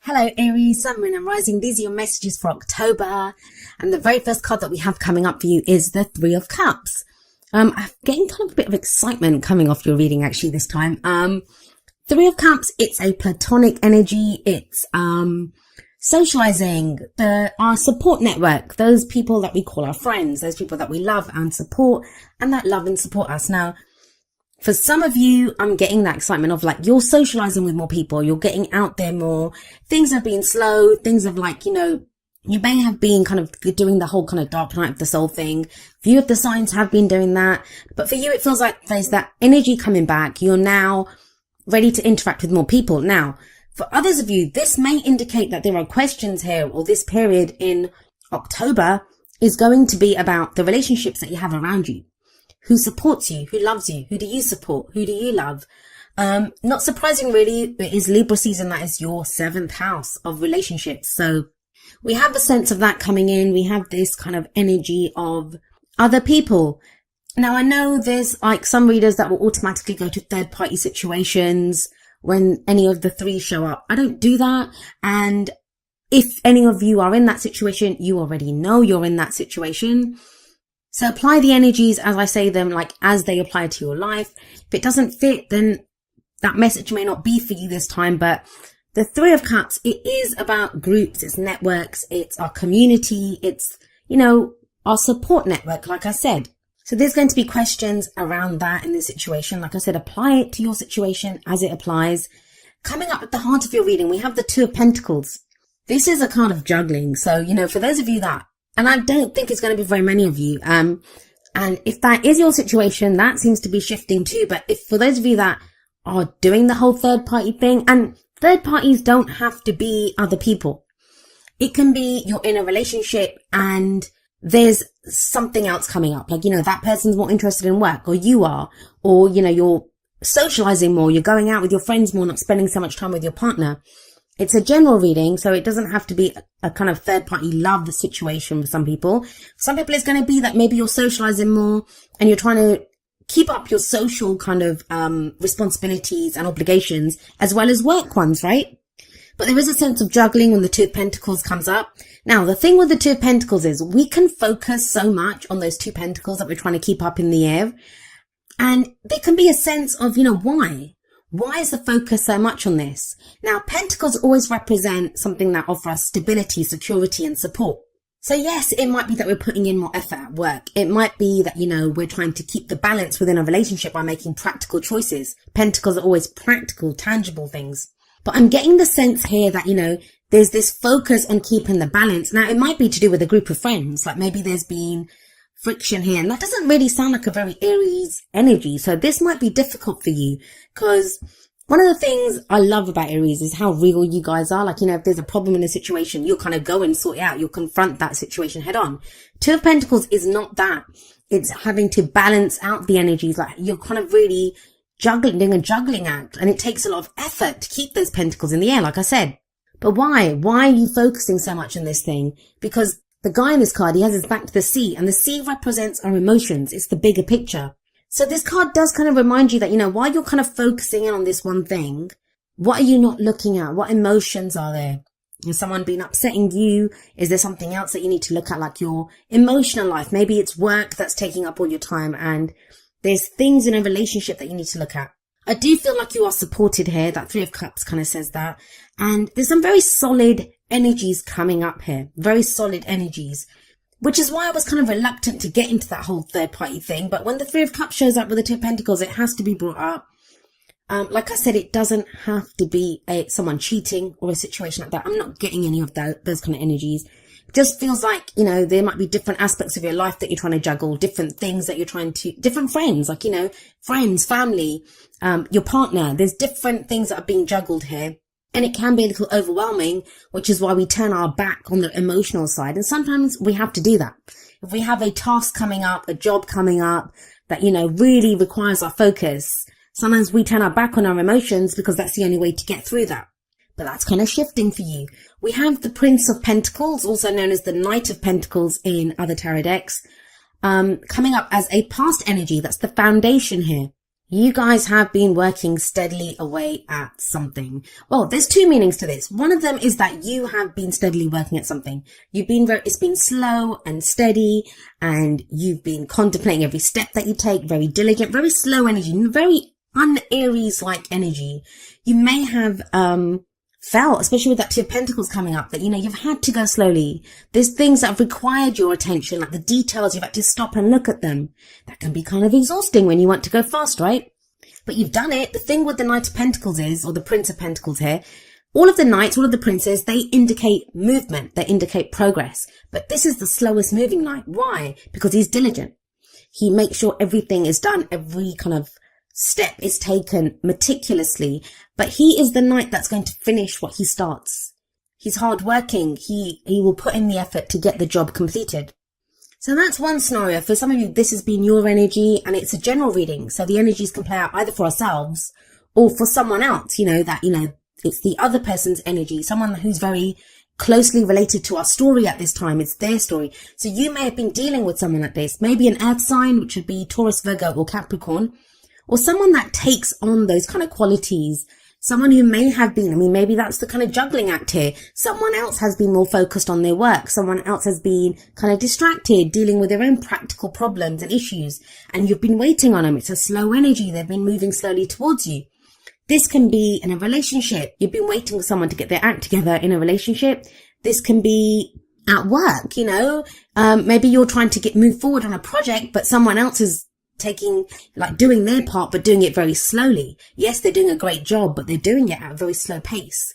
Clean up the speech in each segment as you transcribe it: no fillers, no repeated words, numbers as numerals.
Hello Aries, Sun, Moon and Rising. These are your messages for October. And the very first card that we have coming up for you is the Three of Cups. I'm getting kind of a bit of excitement coming off your reading actually this time. Three of Cups, it's a platonic energy. It's socializing, our support network, those people that we call our friends, those people that we love and support and that love and support us. Now, for some of you, I'm getting that excitement of like, you're socializing with more people, you're getting out there more, things have been slow, things have like, you may have been kind of doing the whole kind of dark night of the soul thing. Few of the signs have been doing that, but for you, it feels like there's that energy coming back. You're now ready to interact with more people. Now, for others of you, this may indicate that there are questions here, or this period in October is going to be about the relationships that you have around you. Who supports you? Who loves you? Who do you support? Who do you love? Not surprising really, it is Libra season. That is your 7th house of relationships. So we have a sense of that coming in. We have this kind of energy of other people. Now I know there's like some readers that will automatically go to third party situations when any of the three show up. I don't do that. And if any of you are in that situation, you already know you're in that situation. So apply the energies as I say them, like as they apply to your life. If it doesn't fit, then that message may not be for you this time. But the Three of Cups, it is about groups, it's networks, it's our community, it's, our support network, like I said. So there's going to be questions around that in this situation. Like I said, apply it to your situation as it applies. Coming up at the heart of your reading, we have the Two of Pentacles. This is a card of juggling. So, for those of you that, and I don't think it's going to be very many of you. And if that is your situation, that seems to be shifting too. But if for those of you that are doing the whole third party thing, and third parties don't have to be other people. It can be you're in a relationship and there's something else coming up. Like, that person's more interested in work, or you are, or, you're socializing more. You're going out with your friends more, not spending so much time with your partner. It's a general reading, so it doesn't have to be a kind of third-party love situation for some people. Some people it's going to be that maybe you're socializing more and you're trying to keep up your social kind of responsibilities and obligations as well as work ones, right? But there is a sense of juggling when the Two of Pentacles comes up. Now, the thing with the Two of Pentacles is we can focus so much on those two pentacles that we're trying to keep up in the air. And there can be a sense of, why? Why is the focus so much on this? Now, pentacles always represent something that offers us stability, security, and support. So yes, it might be that we're putting in more effort at work. It might be that, we're trying to keep the balance within a relationship by making practical choices. Pentacles are always practical, tangible things. But I'm getting the sense here that, there's this focus on keeping the balance. Now, it might be to do with a group of friends. Like maybe there's been friction here, and that doesn't really sound like a very Aries energy. So this might be difficult for you, because one of the things I love about Aries is how real you guys are. Like, if there's a problem in a situation, you'll kind of go and sort it out. You'll confront that situation head on. Two of Pentacles is not that. It's having to balance out the energies. Like you're kind of really doing a juggling act, and it takes a lot of effort to keep those pentacles in the air, like I said. But why? Why are you focusing so much on this thing? Because the guy in this card, he has his back to the sea, and the sea represents our emotions. It's the bigger picture. So this card does kind of remind you that, while you're kind of focusing in on this one thing, what are you not looking at? What emotions are there? Has someone been upsetting you? Is there something else that you need to look at, like your emotional life? Maybe it's work that's taking up all your time, and there's things in a relationship that you need to look at. I do feel like you are supported here. That Three of Cups kind of says that. And there's some very solid energies coming up here. Very solid energies. Which is why I was kind of reluctant to get into that whole third party thing. But when the Three of Cups shows up with the Two of Pentacles, it has to be brought up. Like I said, it doesn't have to be someone cheating or a situation like that. I'm not getting any of those kind of energies. It just feels like, there might be different aspects of your life that you're trying to juggle, different things that you're trying to, different friends, like, friends, family, your partner. There's different things that are being juggled here. And it can be a little overwhelming, which is why we turn our back on the emotional side. And sometimes we have to do that. If we have a task coming up, a job coming up that, really requires our focus, sometimes we turn our back on our emotions because that's the only way to get through that. But that's kind of shifting for you. We have the Prince of Pentacles, also known as the Knight of Pentacles in other tarot decks, coming up as a past energy. That's the foundation here. You guys have been working steadily away at something. Well, there's two meanings to this. One of them is that you have been steadily working at something. It's been slow and steady, and you've been contemplating every step that you take, very diligent, very slow energy, very un-Aries-like energy. You may have, felt, especially with that Two of Pentacles coming up, that, you've had to go slowly. There's things that have required your attention, like the details, you've had to stop and look at them. That can be kind of exhausting when you want to go fast, right? But you've done it. The thing with the Knight of Pentacles is, or the Prince of Pentacles here, all of the knights, all of the princes, they indicate movement, they indicate progress. But this is the slowest moving knight. Why? Because he's diligent. He makes sure everything is done, every kind of step is taken meticulously, but he is the knight that's going to finish what he starts. He's hardworking. He will put in the effort to get the job completed. So that's one scenario. For some of you, this has been your energy, and it's a general reading. So the energies can play out either for ourselves or for someone else, it's the other person's energy, someone who's very closely related to our story at this time. It's their story. So you may have been dealing with someone like this, maybe an earth sign, which would be Taurus, Virgo, or Capricorn, or someone that takes on those kind of qualities. Someone who may have been, maybe that's the kind of juggling act here. Someone else has been more focused on their work. Someone else has been kind of distracted, dealing with their own practical problems and issues. And you've been waiting on them. It's a slow energy. They've been moving slowly towards you. This can be in a relationship. You've been waiting for someone to get their act together in a relationship. This can be at work, maybe you're trying to move forward on a project, but someone else is doing their part, but doing it very slowly. Yes, they're doing a great job, but they're doing it at a very slow pace.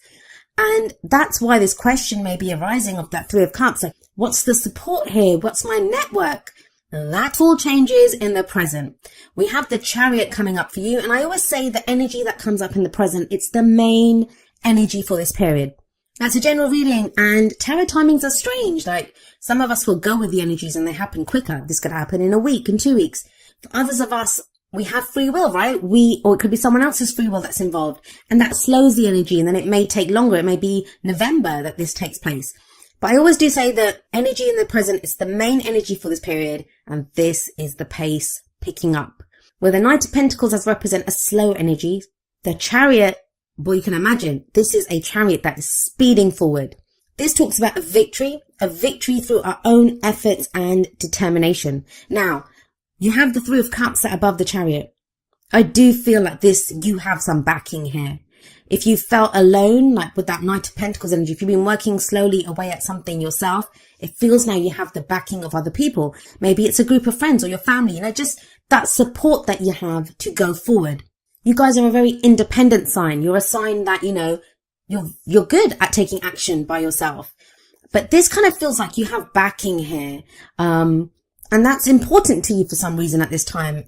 And that's why this question may be arising of that Three of Cups. Like, what's the support here? What's my network? That all changes in the present. We have the Chariot coming up for you. And I always say the energy that comes up in the present, it's the main energy for this period. That's a general reading, and tarot timings are strange. Like, some of us will go with the energies and they happen quicker. This could happen in a week, in 2 weeks. For others of us, we have free will, right? Or it could be someone else's free will that's involved, and that slows the energy, and then it may take longer. It may be November that this takes place. But I always do say that energy in the present is the main energy for this period, and this is the pace picking up. Where the Knight of Pentacles does represent a slow energy, the Chariot, boy, you can imagine, this is a chariot that is speeding forward. This talks about a victory through our own efforts and determination. Now, you have the Three of Cups that are above the Chariot. I do feel like you have some backing here. If you felt alone, like with that Knight of Pentacles energy, if you've been working slowly away at something yourself, it feels now you have the backing of other people. Maybe it's a group of friends or your family, just that support that you have to go forward. You guys are a very independent sign. You're a sign that, you're good at taking action by yourself. But this kind of feels like you have backing here. And that's important to you for some reason at this time.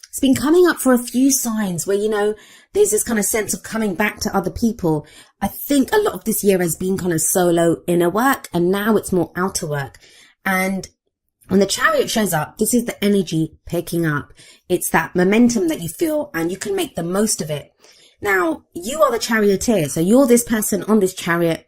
It's been coming up for a few signs where, there's this kind of sense of coming back to other people. I think a lot of this year has been kind of solo inner work, and now it's more outer work. And when the Chariot shows up, this is the energy picking up. It's that momentum that you feel, and you can make the most of it. Now, you are the charioteer. So you're this person on this chariot.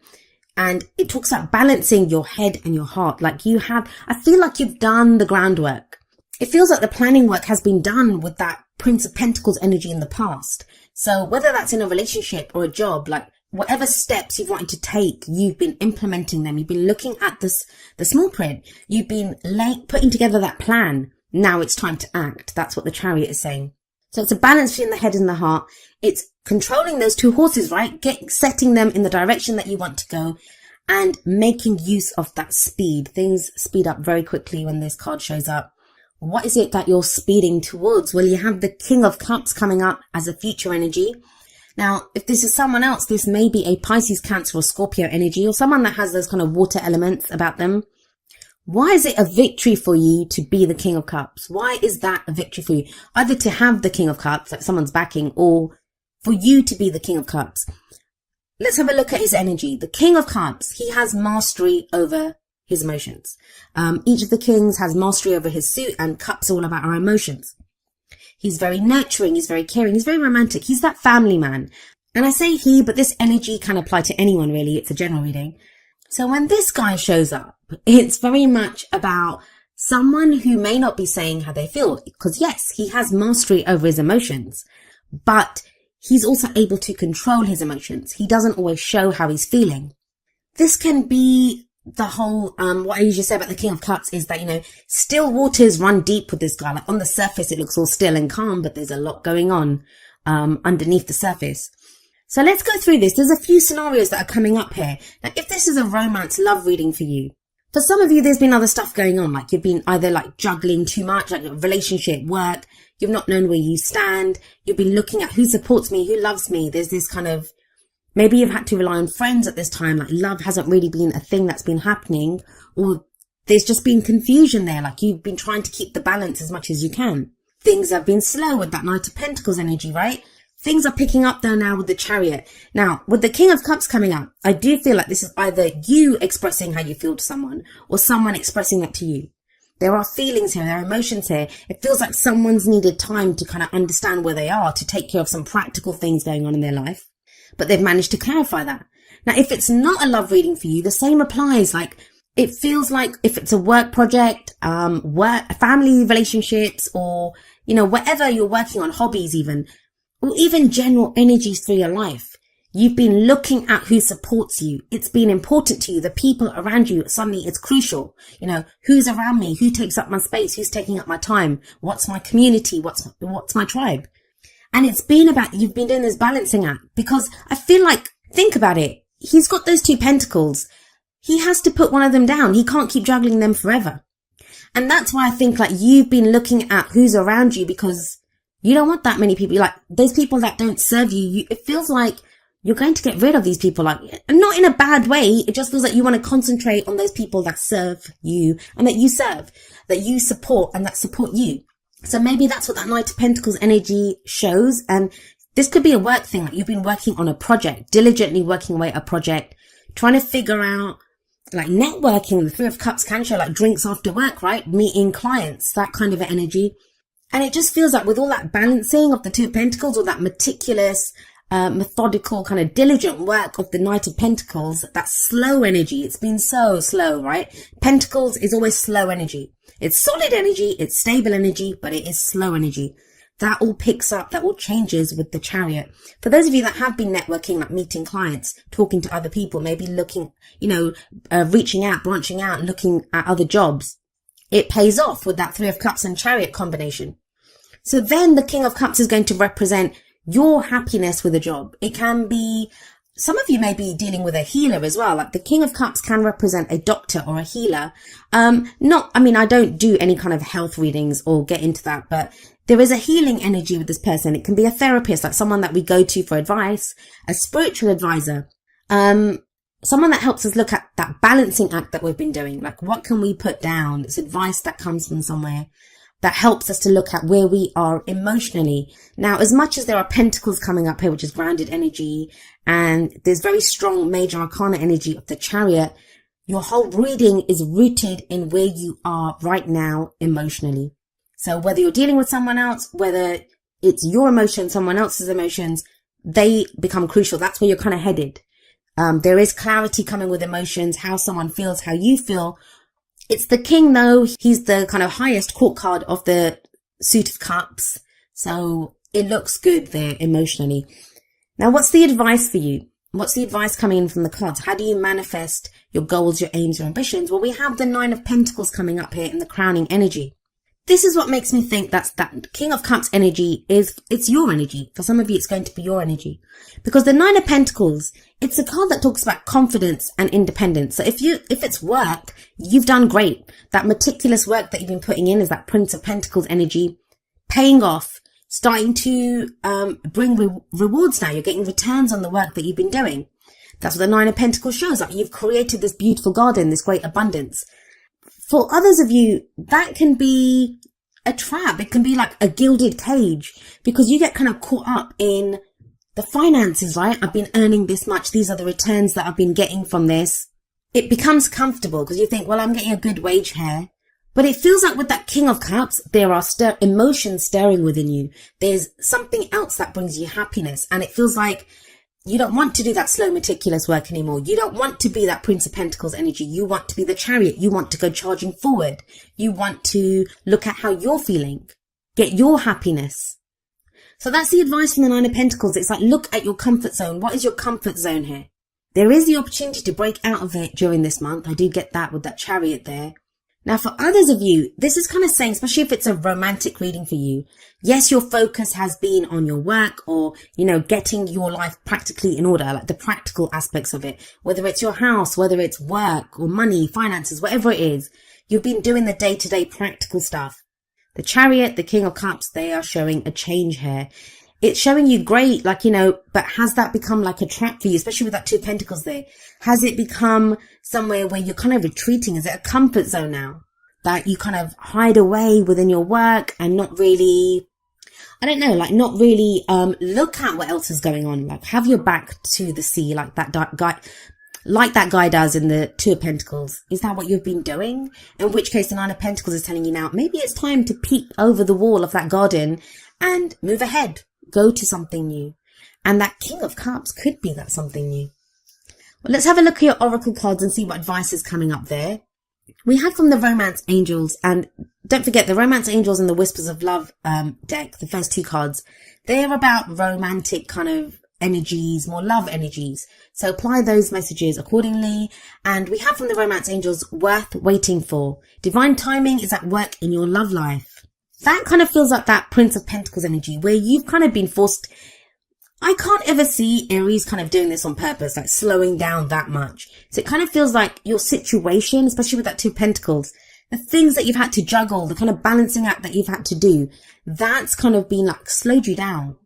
And it talks about balancing your head and your heart. I feel like you've done the groundwork. It feels like the planning work has been done with that Prince of Pentacles energy in the past. So whether that's in a relationship or a job, whatever steps you've wanted to take, you've been implementing them. You've been looking at the small print. You've been putting together that plan. Now it's time to act. That's what the Chariot is saying. So it's a balance between the head and the heart. It's controlling those two horses, right? Setting them in the direction that you want to go and making use of that speed. Things speed up very quickly when this card shows up. What is it that you're speeding towards? Well, you have the King of Cups coming up as a future energy. Now, if this is someone else, this may be a Pisces, Cancer, or Scorpio energy, or someone that has those kind of water elements about them. Why is it a victory for you to be the King of Cups? Why is that a victory for you? Either to have the King of Cups, like someone's backing, or for you to be the King of Cups. Let's have a look at his energy. The King of Cups, he has mastery over his emotions. Each of the kings has mastery over his suit, and cups are all about our emotions. He's very nurturing. He's very caring. He's very romantic. He's that family man. And I say he, but this energy can apply to anyone, really. It's a general reading. So when this guy shows up, it's very much about someone who may not be saying how they feel, because yes, he has mastery over his emotions, but he's also able to control his emotions. He doesn't always show how he's feeling. This can be the whole, what I usually say about the King of Cups is that, still waters run deep with this guy. Like on the surface, it looks all still and calm, but there's a lot going on, underneath the surface. So let's go through this. There's a few scenarios that are coming up here. Now, if this is a romance love reading for you, for some of you, there's been other stuff going on. Like you've been either like juggling too much, like relationship, work. You've not known where you stand. You've been looking at who supports me, who loves me. There's this kind of, maybe you've had to rely on friends at this time. Like love hasn't really been a thing that's been happening, or there's just been confusion there. Like you've been trying to keep the balance as much as you can. Things have been slow with that Knight of Pentacles energy, right? Things are picking up though now with the Chariot. Now, with the King of Cups coming up, I do feel like this is either you expressing how you feel to someone or someone expressing that to you. There are feelings here, there are emotions here. It feels like someone's needed time to kind of understand where they are, to take care of some practical things going on in their life. But they've managed to clarify that. Now, if it's not a love reading for you, the same applies. Like, it feels like if it's a work project, family relationships, or, whatever you're working on, hobbies even, or even general energies for your life. You've been looking at who supports you. It's been important to you. The people around you, suddenly it's crucial. Who's around me? Who takes up my space? Who's taking up my time? What's my community? What's my tribe? And it's been about, you've been doing this balancing act, because I feel like, think about it. He's got those 2 pentacles. He has to put one of them down. He can't keep juggling them forever. And that's why I think like you've been looking at who's around you, because you don't want that many people. Like those people that don't serve you, it feels like you're going to get rid of these people. Like, not in a bad way. It just feels like you want to concentrate on those people that serve you and that you serve, that you support and that support you. So maybe that's what that Knight of Pentacles energy shows. And this could be a work thing. Like you've been working on a project, diligently working away at a project, trying to figure out like networking. The 3 of Cups can show like drinks after work, right? Meeting clients, that kind of energy. And it just feels like with all that balancing of the 2 of Pentacles, or that meticulous, methodical kind of diligent work of the Knight of Pentacles, that slow energy. It's been so slow, right? Pentacles is always slow energy. It's solid energy, it's stable energy, but it is slow energy. That all picks up, that all changes with the Chariot. For those of you that have been networking, like meeting clients, talking to other people, maybe looking, reaching out, branching out, looking at other jobs, it pays off with that 3 of Cups and Chariot combination. So then the King of Cups is going to represent your happiness with a job. It can be, some of you may be dealing with a healer as well. Like the King of Cups can represent a doctor or a healer. I don't do any kind of health readings or get into that, but there is a healing energy with this person. It can be a therapist, like someone that we go to for advice, a spiritual advisor, someone that helps us look at that balancing act that we've been doing. Like, what can we put down? It's advice that comes from somewhere that helps us to look at where we are emotionally. Now, as much as there are pentacles coming up here, which is grounded energy, and there's very strong major arcana energy of the Chariot, your whole reading is rooted in where you are right now emotionally. So whether you're dealing with someone else, whether it's your emotions, someone else's emotions, they become crucial. That's where you're kind of headed. There is clarity coming with emotions, how someone feels, how you feel. It's the King though. He's the kind of highest court card of the suit of cups. So it looks good there emotionally. Now, what's the advice for you? What's the advice coming in from the cards? How do you manifest your goals, your aims, your ambitions? Well, we have the 9 of Pentacles coming up here in the crowning energy. This is what makes me think that King of Cups energy it's your energy. For some of you, it's going to be your energy. Because the 9 of Pentacles, it's a card that talks about confidence and independence. So if it's work, you've done great. That meticulous work that you've been putting in is that Prince of Pentacles energy, paying off, starting to bring rewards now. You're getting returns on the work that you've been doing. That's what the 9 of Pentacles shows. Like you've created this beautiful garden, this great abundance. For others of you, that can be a trap. It can be like a gilded cage, because you get kind of caught up in the finances, right? I've been earning this much. These are the returns that I've been getting from this. It becomes comfortable because you think, well, I'm getting a good wage here. But it feels like with that King of Cups, there are emotions stirring within you. There's something else that brings you happiness. And it feels like You don't want to do that slow, meticulous work anymore. You don't want to be that Prince of Pentacles energy. You want to be the Chariot. You want to go charging forward. You want to look at how you're feeling. Get your happiness. So that's the advice from the Nine of Pentacles. It's like, look at your comfort zone. What is your comfort zone here? There is the opportunity to break out of it during this month. I do get that with that Chariot there. Now, for others of you, this is kind of saying, especially if it's a romantic reading for you, yes, your focus has been on your work or, getting your life practically in order, like the practical aspects of it, whether it's your house, whether it's work or money, finances, whatever it is, you've been doing the day-to-day practical stuff. The Chariot, the King of Cups, they are showing a change here. It's showing you great, but has that become like a trap for you, especially with that Two of Pentacles there? Has it become somewhere where you're kind of retreating? Is it a comfort zone now that you kind of hide away within your work and not really, not really look at what else is going on? Like, have your back to the sea like that guy does in the Two of Pentacles. Is that what you've been doing? In which case the Nine of Pentacles is telling you now, maybe it's time to peek over the wall of that garden and move ahead. Go to something new. And that King of Cups could be that something new. Well, let's have a look at your oracle cards and see what advice is coming up there. We have from the Romance Angels, and don't forget the Romance Angels and the Whispers of Love deck, the first two cards, they're about romantic kind of energies, more love energies. So apply those messages accordingly. And we have from the Romance Angels, worth waiting for. Divine timing is at work in your love life. That kind of feels like that Prince of Pentacles energy where you've kind of been forced. I can't ever see Aries kind of doing this on purpose, like slowing down that much. So it kind of feels like your situation, especially with that Two of Pentacles, the things that you've had to juggle, the kind of balancing act that you've had to do, that's kind of been like slowed you down.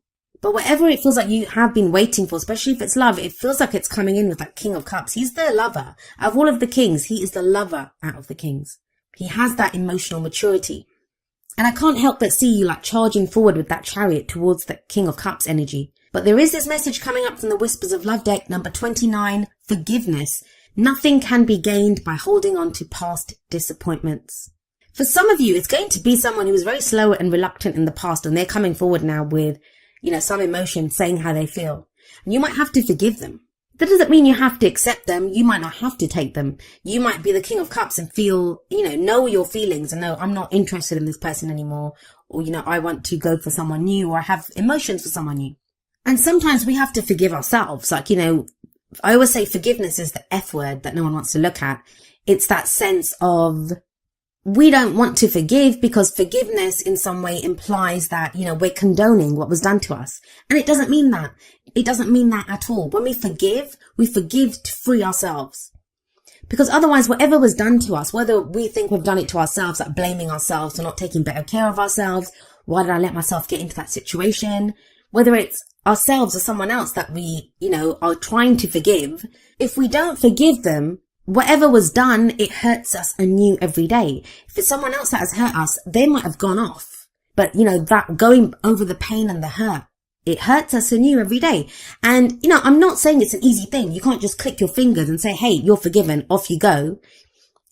But whatever it feels like you have been waiting for, especially if it's love, it feels like it's coming in with that King of Cups. He's the lover. Out of all of the kings, he is the lover out of the kings. He has that emotional maturity. And I can't help but see you like charging forward with that Chariot towards the King of Cups energy. But there is this message coming up from the Whispers of Love deck, number 29, forgiveness. Nothing can be gained by holding on to past disappointments. For some of you, it's going to be someone who was very slow and reluctant in the past, and they're coming forward now with, some emotion, saying how they feel. And you might have to forgive them. That doesn't mean you have to accept them. You might not have to take them. You might be the King of Cups and feel, know your feelings and know, I'm not interested in this person anymore. Or, I want to go for someone new, or I have emotions for someone new. And sometimes we have to forgive ourselves. Like, I always say forgiveness is the F word that no one wants to look at. It's that sense of we don't want to forgive because forgiveness in some way implies that, we're condoning what was done to us. And it doesn't mean that. It doesn't mean that at all. When we forgive to free ourselves. Because otherwise, whatever was done to us, whether we think we've done it to ourselves, like blaming ourselves for not taking better care of ourselves, why did I let myself get into that situation? Whether it's ourselves or someone else that we, are trying to forgive, if we don't forgive them, whatever was done, it hurts us anew every day. If it's someone else that has hurt us, they might have gone off. But, that going over the pain and the hurt, it hurts us anew every day. And, I'm not saying it's an easy thing. You can't just click your fingers and say, hey, you're forgiven, off you go.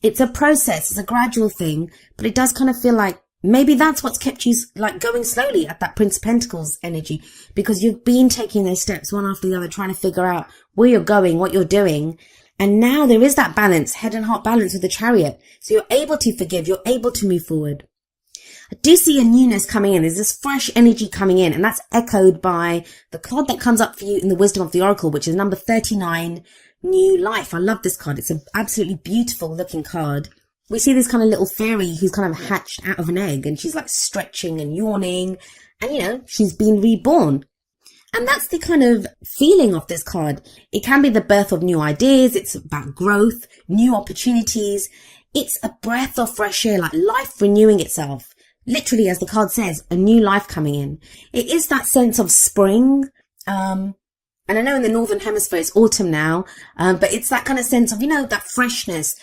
It's a process. It's a gradual thing. But it does kind of feel like maybe that's what's kept you going slowly at that Prince of Pentacles energy, because you've been taking those steps one after the other, trying to figure out where you're going, what you're doing. And now there is that balance, head and heart balance with the Chariot. So you're able to forgive, you're able to move forward. I do see a newness coming in. There's this fresh energy coming in, and that's echoed by the card that comes up for you in the Wisdom of the Oracle, which is number 39, New Life. I love this card. It's an absolutely beautiful looking card. We see this kind of little fairy who's kind of hatched out of an egg, and she's like stretching and yawning, and she's been reborn. And that's the kind of feeling of this card. It can be the birth of new ideas. It's about growth, new opportunities. It's a breath of fresh air, like life renewing itself. Literally, as the card says, a new life coming in. It is that sense of spring. And I know in the Northern Hemisphere it's autumn now, but it's that kind of sense of, that freshness,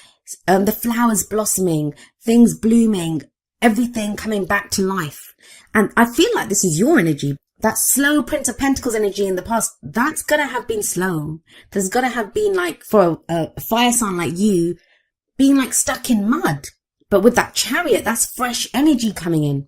the flowers blossoming, things blooming, everything coming back to life. And I feel like this is your energy. That slow Prince of Pentacles energy in the past, that's going to have been slow. There's going to have been for a fire sign like you, being stuck in mud. But with that Chariot, that's fresh energy coming in.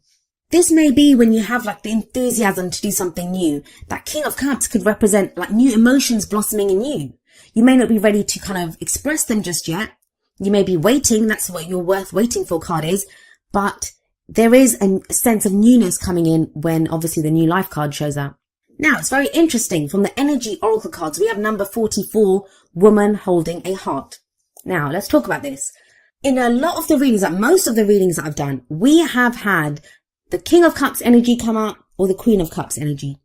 This may be when you have like the enthusiasm to do something new. That King of Cups could represent like new emotions blossoming in you. You may not be ready to kind of express them just yet. You may be waiting. That's what your worth waiting for card is. But there is a sense of newness coming in when obviously the new life card shows up. Now, it's very interesting. From the energy oracle cards, we have number 44, woman holding a heart. Now, let's talk about this. In a lot of the readings, like most of the readings that I've done, we have had the King of Cups energy come up or the Queen of Cups energy.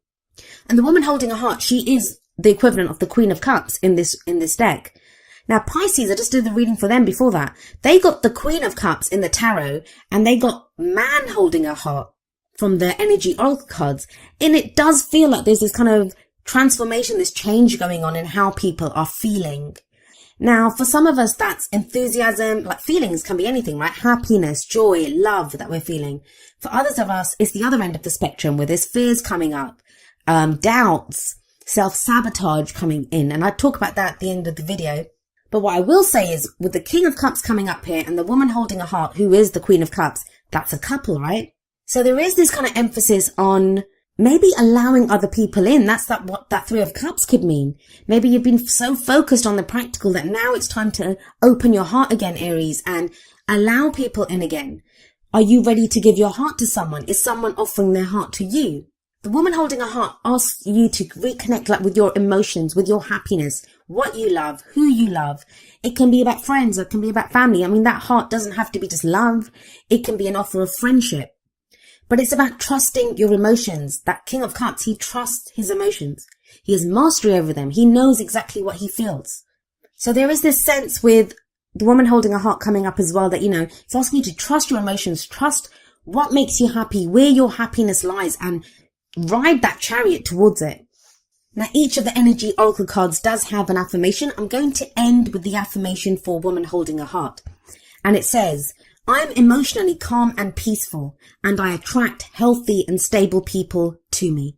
And the woman holding a heart, she is the equivalent of the Queen of Cups in this deck. Now, Pisces, I just did the reading for them before that. They got the Queen of Cups in the tarot and they got man holding a heart from the energy oracle cards. And it does feel like there's this kind of transformation, this change going on in how people are feeling. Now, for some of us, that's enthusiasm, like feelings can be anything, right? Happiness, joy, love that we're feeling. For others of us, it's the other end of the spectrum where there's fears coming up, doubts, self-sabotage coming in. And I talk about that at the end of the video. But what I will say is with the King of Cups coming up here and the woman holding a heart, who is the Queen of Cups, that's a couple, right? So there is this kind of emphasis on maybe allowing other people in. That's what that Three of Cups could mean. Maybe you've been so focused on the practical that now it's time to open your heart again, Aries, and allow people in again. Are you ready to give your heart to someone? Is someone offering their heart to you? The woman holding a heart asks you to reconnect like with your emotions, with your happiness, what you love, who you love. It can be about friends, or it can be about family. I mean, that heart doesn't have to be just love. It can be an offer of friendship. But it's about trusting your emotions. That King of Cups, he trusts his emotions. He has mastery over them. He knows exactly what he feels. So there is this sense with the woman holding a heart coming up as well that, it's asking you to trust your emotions, trust what makes you happy, where your happiness lies, and ride that chariot towards it. Now, each of the energy oracle cards does have an affirmation. I'm going to end with the affirmation for woman holding a heart. And it says, I'm emotionally calm and peaceful, and I attract healthy and stable people to me.